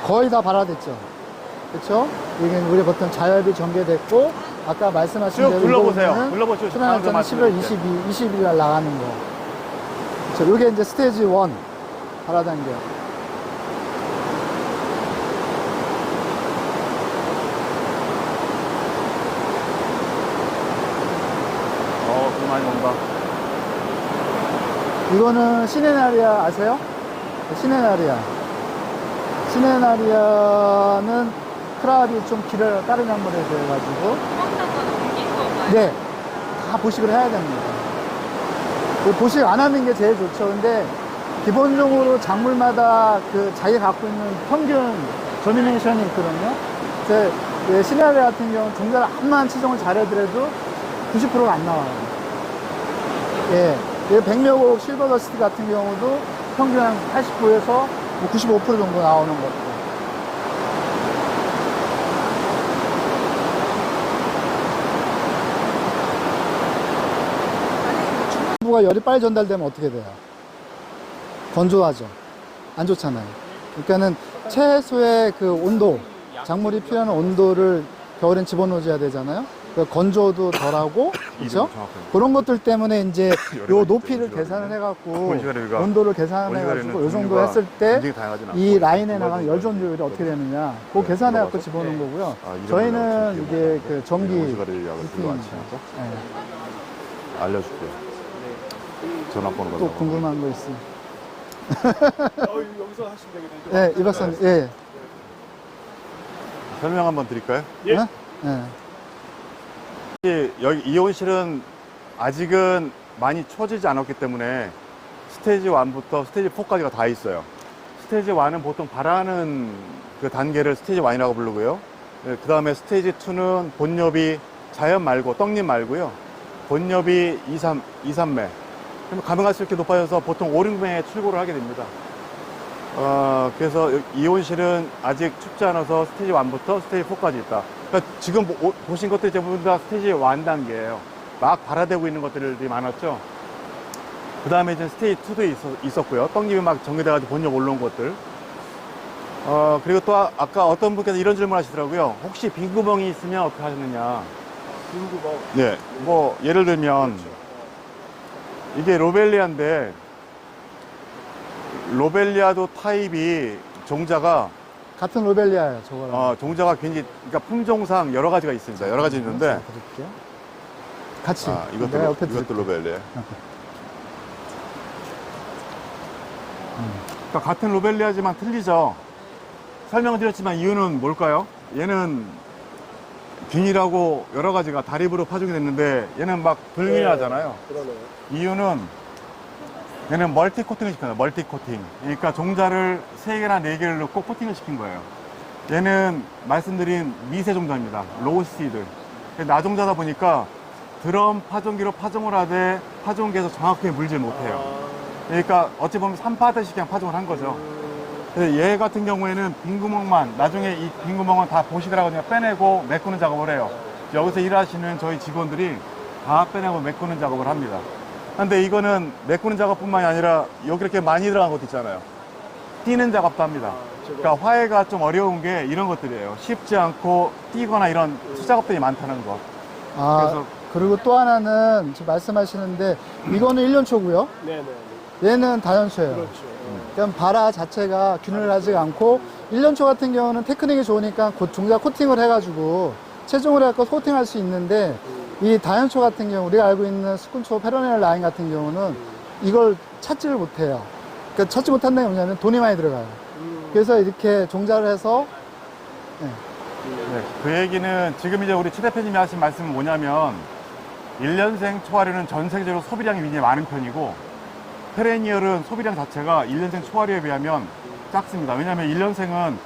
거의 다 발화됐죠. 그렇죠? 이게 우리 보통 자열이 전개됐고 아까 말씀하신 쭉 대로 둘러보세요. 둘러보시고 출하 날짜는 11월 20일 날 나가는 거. 그렇죠? 이게 이제 스테이지 1 발화 단계. 그 많이 온다. 이거는 시네나리아 아세요? 시네나리아. 시네나리아는 크랍이 좀 길어요. 다른 약물에 대해가지고. 네. 다 보식을 해야 됩니다. 보식 안 하는 게 제일 좋죠. 근데 기본적으로 작물마다 그 자기 갖고 있는 평균 저미네이션이 있거든요. 시네나리아 같은 경우는 종자를 암만 치종을 잘해더라도 90%가 안 나와요. 예. 백묘곡 실버더스트 같은 경우도 평균 한 89에서 95% 정도 나오는 것도. 부가 열이 빨리 전달되면 어떻게 돼요? 건조하죠. 안 좋잖아요. 그러니까는 최소의 그 온도, 작물이 필요한 온도를 겨울엔 집어넣어줘야 되잖아요. 건조도 덜하고, 그렇죠? 그런 것들 때문에 이제 요 높이를 계산을 해갖고 온도를 계산을 해가지고 요 정도 했을 때 이 라인에 나가는 열 전도율이 어떻게 되느냐, 그거 계산해갖고 집어넣은 거고요. 저희는 이게 그 전기 알려줄게요. 전화번호가 또 궁금한 거 있으면 여기서 하시면 되거든요. 네, 이 박사님. 예. 설명 한번 드릴까요? 예. 여기 이온실은 아직은 많이 추워지지 않았기 때문에 스테이지 1부터 스테이지 4까지가 다 있어요. 스테이지 1은 보통 발화하는 그 단계를 스테이지 1이라고 부르고요. 그 다음에 스테이지 2는 본엽이 자연 말고 떡잎 말고요. 본엽이 2, 3매. 그러면 가능할수 있게 높아져서 보통 5, 6매에 출고를 하게 됩니다. 그래서 이온실은 아직 춥지 않아서 스테이지 1부터 스테이지 4까지 있다. 그러니까 지금 보신 것들이 전부 다 스테이지 1 단계예요. 막 발화되고 있는 것들이 많았죠. 그 다음에 이제 스테이지 2도 있었고요. 떡잎이 막 전개돼가지고 본엽 올라온 것들. 그리고 또 아까 어떤 분께서 이런 질문 하시더라고요. 혹시 빈 구멍이 있으면 어떻게 하셨느냐. 빈 구멍. 네. 뭐, 예를 들면, 그렇죠. 이게 로벨리아인데, 로벨리아도 타입이 종자가 같은 로벨리아예요, 저거랑. 종자가 굉장히, 그러니까 품종상 여러 가지가 있습니다. 여러 가지 있는데. 드릴게요. 같이. 이것도 로벨리아. 그러니까 같은 로벨리아지만 틀리죠. 설명드렸지만 이유는 뭘까요? 얘는 균일하고 여러 가지가 다립으로 파종이 됐는데 얘는 막 불균일하잖아요. 그러네요. 이유는 얘는 멀티 코팅을 시켜요. 멀티 코팅. 그러니까 종자를 3개나 4개를 넣고 코팅을 시킨 거예요. 얘는 말씀드린 미세 종자입니다. 로우 시드. 나종자다 보니까 드럼 파종기로 파종을 하되 파종기에서 정확하게 물질 못해요. 그러니까 어찌 보면 3파드씩 그냥 파종을 한 거죠. 그래서 얘 같은 경우에는 빈 구멍만, 나중에 이 빈 구멍은 다 보시더라고 그냥 빼내고 메꾸는 작업을 해요. 여기서 일하시는 저희 직원들이 다 빼내고 메꾸는 작업을 합니다. 근데 이거는 메꾸는 작업뿐만이 아니라 여기 이렇게 많이 들어간 것도 있잖아요. 띄는 작업도 합니다. 그러니까 화해가 좀 어려운 게 이런 것들이에요. 쉽지 않고 띄거나 이런 수작업들이 많다는 거. 그래서 그리고 또 하나는 지금 말씀하시는데 이거는 1년초고요. 네네. 얘는 다연초예요. 그렇죠. 그럼 발화 자체가 균일하지 않고 1년초 같은 경우는 테크닉이 좋으니까 종자 코팅을 해가지고 최종을 해서 코팅할 수 있는데 이 다연초 같은 경우 우리가 알고 있는 스쿤초 페로넬 라인 같은 경우는 이걸 찾지를 못해요. 그러니까 찾지 못한다는 게 뭐냐면 돈이 많이 들어가요. 그래서 이렇게 종자를 해서 네, 그 얘기는 지금 이제 우리 최 대표님이 하신 말씀은 뭐냐면 1년생 초하류는 전 세계적으로 소비량이 굉장히 많은 편이고 페레니얼은 소비량 자체가 1년생 초하류에 비하면 작습니다. 왜냐하면 1년생은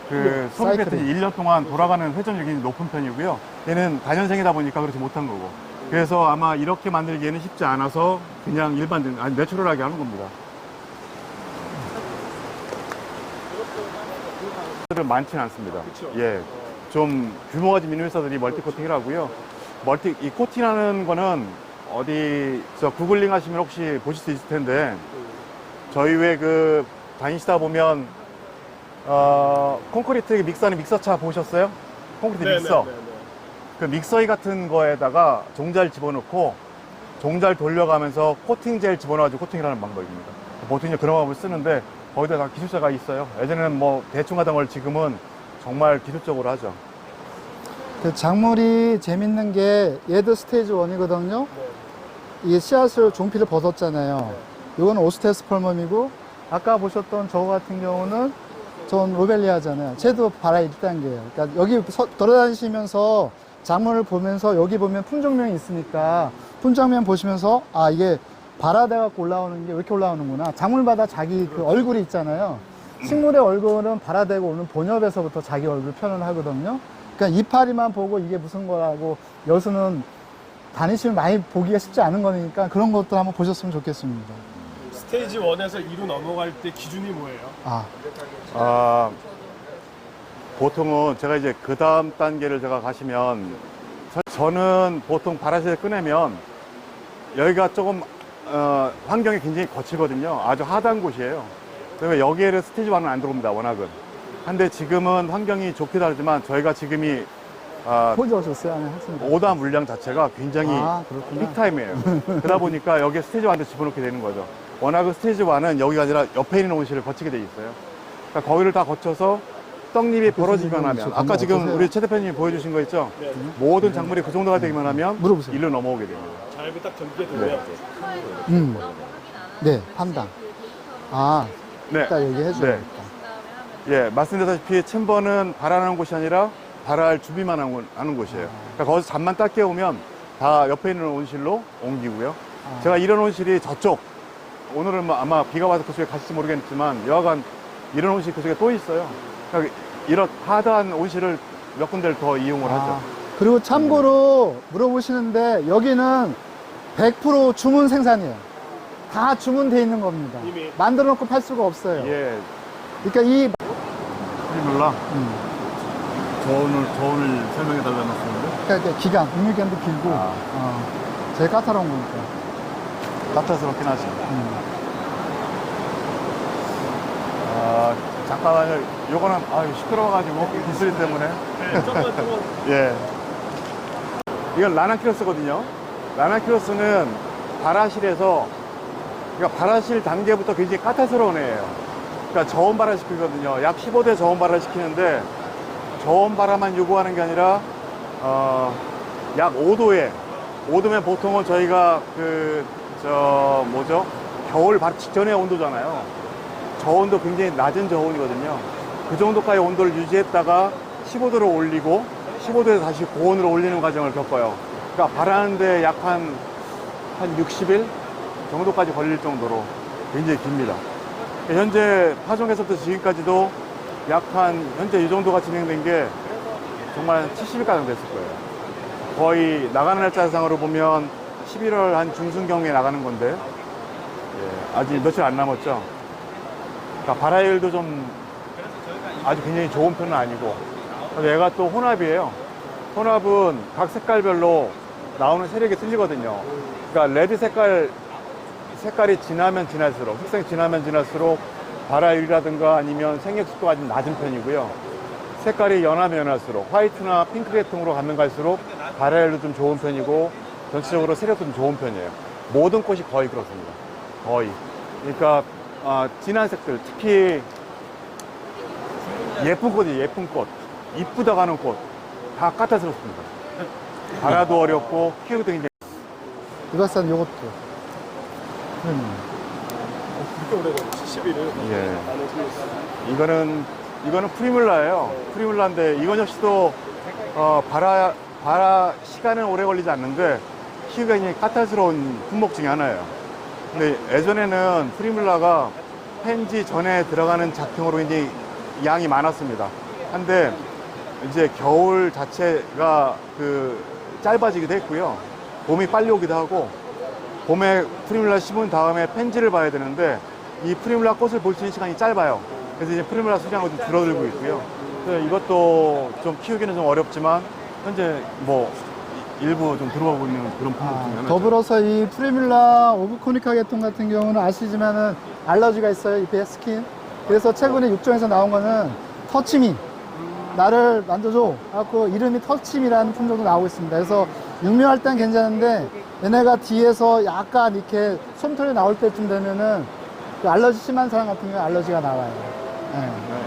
그 소비 패턴이 1년 동안 돌아가는 회전율이 굉장히 높은 편이고요. 얘는 다년생이다 보니까 그렇지 못한 거고. 그래서 아마 이렇게 만들기에는 쉽지 않아서 그냥 일반적인, 내추럴하게 하는 겁니다. 많지는 않습니다. 그쵸. 예, 좀 규모가 좀 있는 회사들이 멀티 코팅을 하고요. 이 코팅하는 거는 어디 구글링 하시면 혹시 보실 수 있을 텐데 저희 왜 다니시다 보면 콘크리트 믹서는 믹서차 보셨어요? 콘크리트 믹서. 네네네. 그 믹서기 같은 거에다가 종잘 집어넣고 종잘 돌려가면서 코팅 젤 집어넣어가지고 코팅을 하는 방법입니다. 보통 이제 그런 방법을 쓰는데 거기다 다 기술자가 있어요. 예전에는 뭐 대충 하던 걸 지금은 정말 기술적으로 하죠. 그 작물이 재밌는 게 얘도 스테이지 1이거든요. 네. 이게 씨앗을 종피를 벗었잖아요. 이건 오스테스펄멈이고 아까 보셨던 저거 같은 경우는 전 로벨리아잖아요. 쟤도 바라 1단계예요. 그러니까 여기 돌아다니시면서 작물을 보면서 여기 보면 품종명이 있으니까 품종명 보시면서 아 이게 발화돼 갖고 올라오는 게 왜 이렇게 올라오는구나. 작물마다 자기 그 얼굴이 있잖아요. 식물의 얼굴은 발화되고 오는 본엽에서부터 자기 얼굴을 표현을 하거든요. 그러니까 이파리만 보고 이게 무슨 거라고 여수는 다니시면 많이 보기가 쉽지 않은 거니까 그런 것도 한번 보셨으면 좋겠습니다. 스테이지 1에서 2로 넘어갈 때 기준이 뭐예요? 보통은 제가 이제 그 다음 단계를 제가 가시면 저는 보통 발화실을 꺼내면 여기가 조금 환경이 굉장히 거칠거든요. 아주 하단 곳이에요. 그러면 여기에는 스테이지 1은 안 들어옵니다. 워낙은. 근데 지금은 환경이 좋기도 하지만 저희가 지금이 보여주셨어요? 안에 학생들. 오다 물량 자체가 굉장히 그렇구나. 빅타임이에요. 그러다 보니까 여기에 스테이지 1도 집어넣게 되는 거죠. 워낙은 스테이지 1은 여기가 아니라 옆에 있는 온실을 거치게 돼 있어요. 그러니까 거기를 다 거쳐서 떡잎이 벌어지기만 하면 아까 지금 어떠세요? 우리 최 대표님이 보여주신 거 있죠? 네. 모든 작물이 그 정도가 되기만 하면 물어보세요. 일로 넘어오게 됩니다. 잘딱 전기에 들어야 돼. 네, 판단. 네. 이따 얘기해줘야겠다. 예, 말씀드렸다시피 챔버는 발화하는 곳이 아니라 발화할 준비만 하는 곳이에요. 그러니까 거기서 잠만 딱 깨우면 다 옆에 있는 온실로 옮기고요. 제가 이런 온실이 저쪽, 오늘은 뭐 아마 비가 와서 그쪽에 가실지 모르겠지만 여하간 이런 온실이 그쪽에 또 있어요. 그러니까 이런 하드한 온실을 몇 군데를 더 이용을 하죠. 그리고 참고로 물어보시는데 여기는 100% 주문 생산이에요. 다 주문돼 있는 겁니다. 이미. 만들어 놓고 팔 수가 없어요. 예, 그러니까 이 프리뮬라. 저온을 설명해 달라는 말씀인데. 그러니까 기간, 육류기간도 길고 제일 까다로운 거니까. 까탈스럽긴 하지. 잠깐만요. 요거는 시끄러워가지고 기술이 때문에. 네, 조금만. 예. 이건 라나키로스거든요. 라나키로스는 발화실에서, 그러니까 발화실 단계부터 굉장히 까탈스러운 애예요. 그러니까 저온 발화시키거든요. 약 15대 저온 발화시키는데 저온 발화만 요구하는 게 아니라 약 5도면 보통은 저희가 겨울 바로 직전의 온도잖아요. 저온도 굉장히 낮은 저온이거든요. 그 정도까지 온도를 유지했다가 15도로 올리고 15도에서 다시 고온으로 올리는 과정을 겪어요. 그러니까 발하는데 약 한 60일 정도까지 걸릴 정도로 굉장히 깁니다. 현재 파종에서부터 지금까지도 현재 이 정도가 진행된 게 정말 70일가량 됐을 거예요. 거의 나가는 날짜상으로 보면 11월 한 중순경에 나가는 건데, 아직 며칠 안 남았죠. 그러니까 발화율도 좀 아주 굉장히 좋은 편은 아니고, 얘가 또 혼합이에요. 혼합은 각 색깔별로 나오는 세력이 틀리거든요. 그러니까 레드 색깔이 진하면 진할수록, 색상이 진하면 진할수록 발화율이라든가 아니면 생육 속도가 좀 낮은 편이고요. 색깔이 연하면 연할수록, 화이트나 핑크 계통으로 가면 갈수록 발화율도 좀 좋은 편이고, 전체적으로 세력도 좀 좋은 편이에요. 모든 꽃이 거의 그렇습니다. 거의. 그러니까 진한 색들, 특히 예쁜 꽃이 예쁜 꽃, 이쁘다고 하는 꽃, 다 까탈스럽습니다. 발화도 어렵고 키우기도 굉장히. 이바산 요것도. 그렇게 오래 걸려. 70일을. 예. 안에 걸렸어. 이거는 프리뮬라예요. 프리뮬라인데 이건 역시도 발화 시간은 오래 걸리지 않는데 키우기가 굉장히 까탈스러운 품목 중에 하나예요. 근데 예전에는 프리뮬라가 펜지 전에 들어가는 작형으로 굉장히 양이 많았습니다. 한데 이제 겨울 자체가 짧아지기도 했고요. 봄이 빨리 오기도 하고, 봄에 프리뮬라 심은 다음에 펜지를 봐야 되는데 이 프리뮬라 꽃을 볼 수 있는 시간이 짧아요. 그래서 이제 프리뮬라 수량은 좀 줄어들고 있고요. 그래서 이것도 좀 키우기는 좀 어렵지만 현재 뭐 일부 좀 들어오고 있는 그런 품목 중에 하나죠. 더불어서 이 프리뮬라 오브코니카 계통 같은 경우는 아시지만은 알러지가 있어요. 잎에 스킨. 그래서 최근에 6종에서 나온 거는 터치미. 나를 만져줘. 그래갖고 이름이 터치미라는 품종도 나오고 있습니다. 그래서 육묘할 땐 괜찮은데 얘네가 뒤에서 약간 이렇게 솜털이 나올 때쯤 되면은 그 알러지 심한 사람 같은 경우에 알러지가 나와요. 예.